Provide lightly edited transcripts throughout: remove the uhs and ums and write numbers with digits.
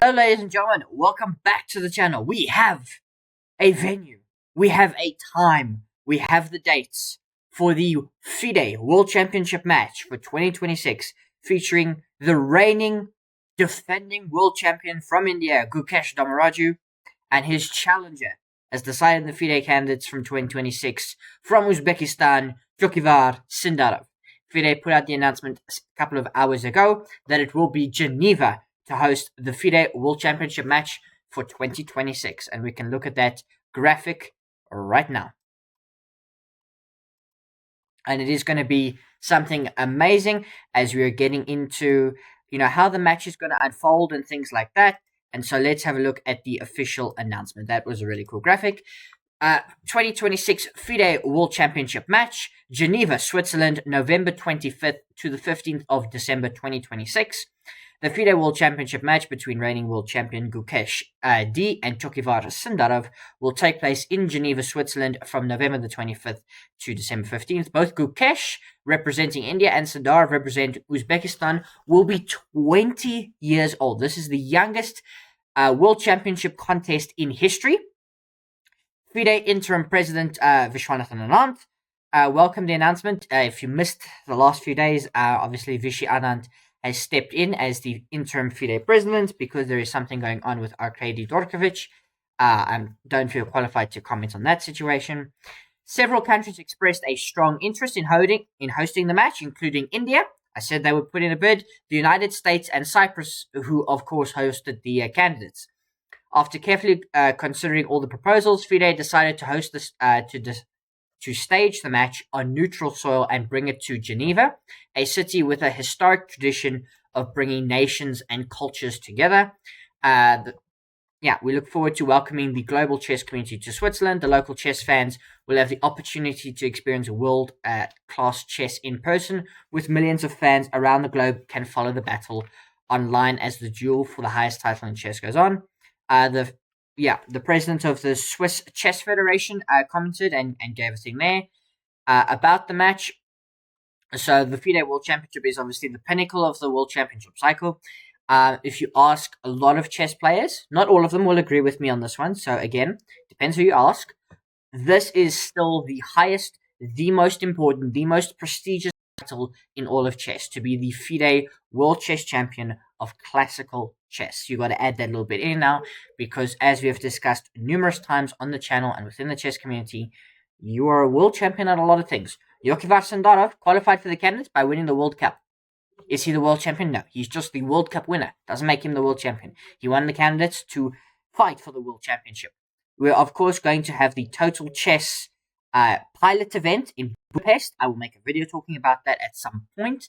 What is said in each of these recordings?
Hello, ladies and gentlemen. Welcome back to the channel. We have a venue. We have a time. We have the dates for the FIDE World Championship match for 2026, featuring the reigning, defending world champion from India, Gukesh Dommaraju, and his challenger, as decided in the FIDE candidates from 2026, from Uzbekistan, Javokhir Sindarov. FIDE put out the announcement a couple of hours ago that it will be Geneva to host the FIDE World Championship match for 2026. And we can look at that graphic right now. And it is going to be something amazing as we are getting into, how the match is going to unfold and things like that. And so let's have a look at the official announcement. That was a really cool graphic. 2026 FIDE World Championship match, Geneva, Switzerland, November 25th to the 15th of December 2026. The FIDE World Championship match between reigning world champion Gukesh D and Javokhir Sindarov will take place in Geneva, Switzerland from November the 25th to December 15th. Both Gukesh, representing India, and Sindarov, represent Uzbekistan, will be 20 years old. This is the youngest World Championship contest in history. FIDE Interim President Vishwanathan Anand welcomed the announcement. If you missed the last few days, obviously Vishy Anand has stepped in as the interim FIDE president because there is something going on with Arkady Dorkovich. I don't feel qualified to comment on that situation. Several countries expressed a strong interest in hosting the match, including India. I said they would put in a bid, the United States, and Cyprus, who of course hosted the candidates. After carefully considering all the proposals, FIDE decided to host this to stage the match on neutral soil and bring it to Geneva, a city with a historic tradition of bringing nations and cultures together. We look forward to welcoming the global chess community to Switzerland. The local chess fans will have the opportunity to experience world-class chess in person, with millions of fans around the globe can follow the battle online as the duel for the highest title in chess goes on. The president of the Swiss Chess Federation commented and gave a thing there about the match. So the FIDE World Championship is obviously the pinnacle of the World Championship cycle. If you ask a lot of chess players, not all of them will agree with me on this one. So again, depends who you ask. This is still the highest, the most important, the most prestigious title in all of chess, to be the FIDE World Chess Champion of classical chess. You got to add that little bit in now, because as we have discussed numerous times on the channel and within the chess community, you are a world champion at a lot of things. Javokhir Sindarov qualified for the candidates by winning the World Cup. Is he the world champion? No, he's just the World Cup winner. Doesn't make him the world champion. He won the candidates to fight for the world championship. We're of course going to have the Total Chess pilot event in Budapest. I will make a video talking about that at some point,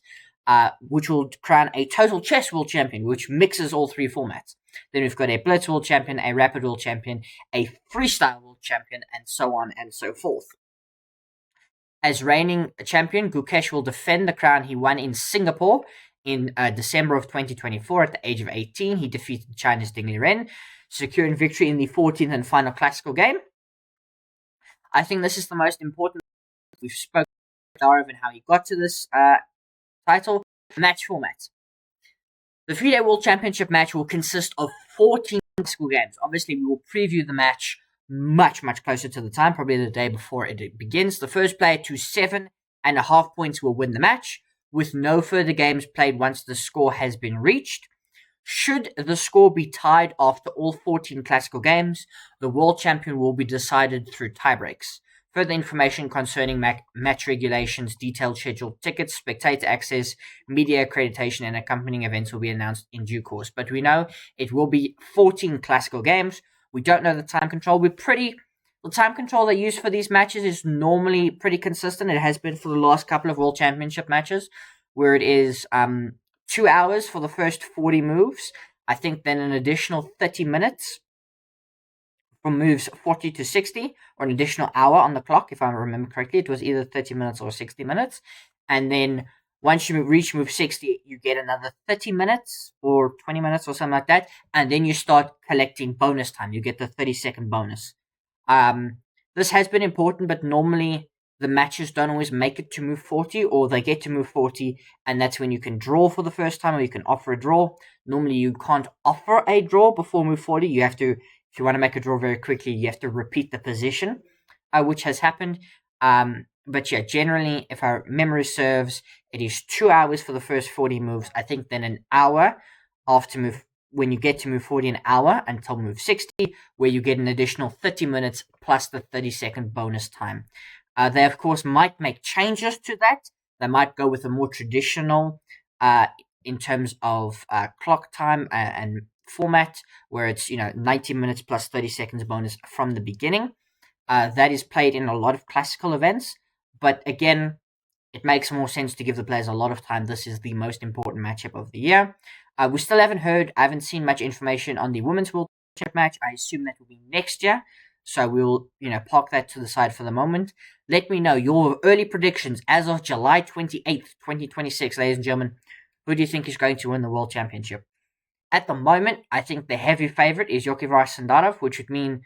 which will crown a Total Chess World Champion, which mixes all three formats. Then we've got a Blitz World Champion, a Rapid World Champion, a Freestyle World Champion, and so on and so forth. As reigning champion, Gukesh will defend the crown he won in Singapore in December of 2024 at the age of 18. He defeated China's Ding Liren, securing victory in the 14th and final classical game. I think this is the most important. We've spoken about Sindarov and how he got to this title. Match format. The FIDE World Championship match will consist of 14 classical games. Obviously, we will preview the match much closer to the time, probably the day before it begins. The first player to 7.5 points will win the match, with no further games played once the score has been reached. Should the score be tied after all 14 classical games, the world champion will be decided through tiebreaks. Further information concerning match regulations, detailed schedule, tickets, spectator access, media accreditation, and accompanying events will be announced in due course. But we know it will be 14 classical games. We don't know the time control. The time control they use for these matches is normally pretty consistent. It has been for the last couple of World Championship matches, where it is 2 hours for the first 40 moves. I think then an additional 30 minutes from moves 40 to 60, or an additional hour on the clock, if I remember correctly. It was either 30 minutes or 60 minutes. And then once you reach move 60, you get another 30 minutes or 20 minutes or something like that. And then you start collecting bonus time. You get the 30-second bonus. This has been important, but normally the matches don't always make it to move 40, or they get to move 40, and that's when you can draw for the first time, or you can offer a draw. Normally, you can't offer a draw before move 40. You have to, if you want to make a draw very quickly, you have to repeat the position, which has happened. But yeah, generally, if our memory serves, it is 2 hours for the first 40 moves. I think then an hour after move, when you get to move 40, an hour until move 60, where you get an additional 30 minutes plus the 30-second bonus time. They, of course, might make changes to that. They might go with a more traditional, in terms of clock time and format, where it's 90 minutes plus 30 seconds bonus from the beginning. That is played in a lot of classical events, but again, it makes more sense to give the players a lot of time. This is the most important matchup of the year. We still haven't heard, I haven't seen much information on the Women's World Championship match. I assume that will be next year. So we'll, park that to the side for the moment. Let me know your early predictions as of July 28th, 2026, ladies and gentlemen. Who do you think is going to win the World Championship? At the moment, I think the heavy favorite is Javokhir Sindarov, which would mean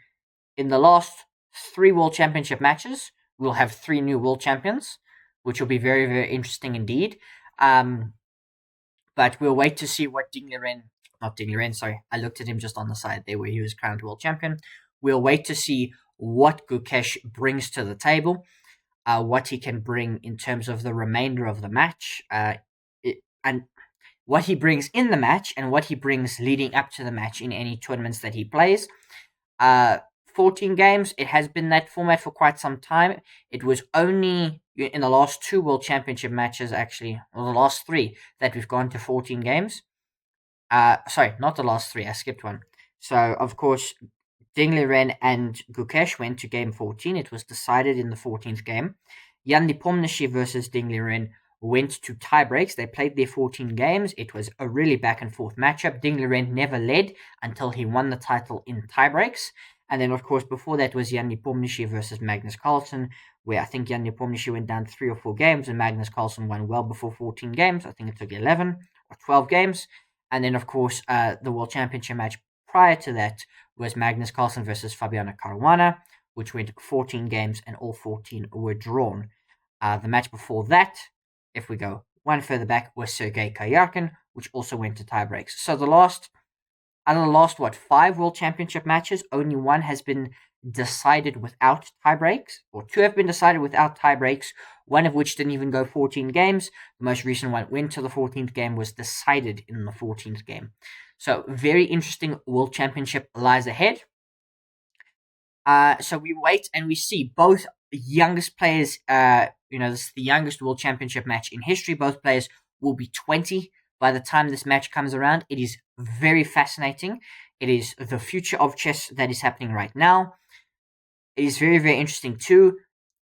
in the last 3 World Championship matches, we'll have 3 new world champions, which will be very, very interesting indeed. But we'll wait to see what I looked at him just on the side there where he was crowned world champion. We'll wait to see what Gukesh brings to the table, what he can bring in terms of the remainder of the match, and what he brings in the match and what he brings leading up to the match in any tournaments that he plays. 14 games, it has been that format for quite some time. It was only in the last 2 World Championship matches, actually, or the last 3, that we've gone to 14 games. Sorry, not the last 3, I skipped one. So, of course, Dingley Ren and Gukesh went to game 14. It was decided in the 14th game. Jan Nepomniachtchi versus Dingley Ren went to tie breaks. They played their 14 games. It was a really back and forth matchup. Dingley Ren never led until he won the title in tie breaks. And then, of course, before that was Jan Nepomniachtchi versus Magnus Carlsen, where I think Jan Nepomniachtchi went down 3 or 4 games, and Magnus Carlsen won well before 14 games. I think it took 11 or 12 games. And then, of course, the World Championship match prior to that was Magnus Carlsen versus Fabiano Caruana, which went 14 games, and all 14 were drawn. The match before that, if we go one further back, was Sergei Kayarkin, which also went to tie breaks. So out of the last 5 World Championship matches, only 1 has been decided without tie breaks, or 2 have been decided without tie breaks, one of which didn't even go 14 games. The most recent one went to the 14th game, was decided in the 14th game. So very interesting World Championship lies ahead. So we wait and we see both youngest players. This is the youngest World Championship match in history. Both players will be 20 by the time this match comes around. It is very fascinating. It is the future of chess that is happening right now. It is very, very interesting too.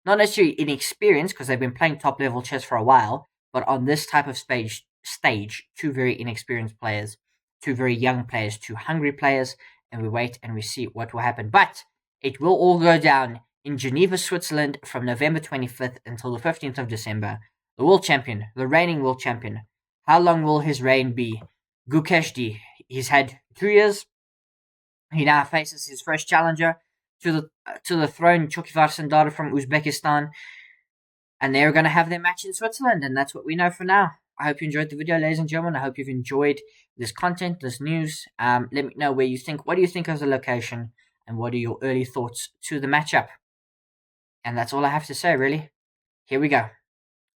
Not necessarily in experience, because they've been playing top level chess for a while, but on this type of stage, 2 very inexperienced players, 2 very young players, 2 hungry players, and we wait and we see what will happen. But it will all go down in Geneva, Switzerland from November 25th until the 15th of December. The world champion, the reigning world champion. How long will his reign be? Gukesh, he's had 2 years. He now faces his first challenger to the throne, Javokhir Sindarov from Uzbekistan. And they're going to have their match in Switzerland, and that's what we know for now. I hope you enjoyed the video, ladies and gentlemen. I hope you've enjoyed this content, this news. Let me know what do you think of the location, and what are your early thoughts to the matchup? And that's all I have to say, really. Here we go.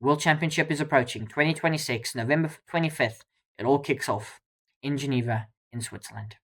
World Championship is approaching. 2026, November 25th. It all kicks off in Geneva, in Switzerland.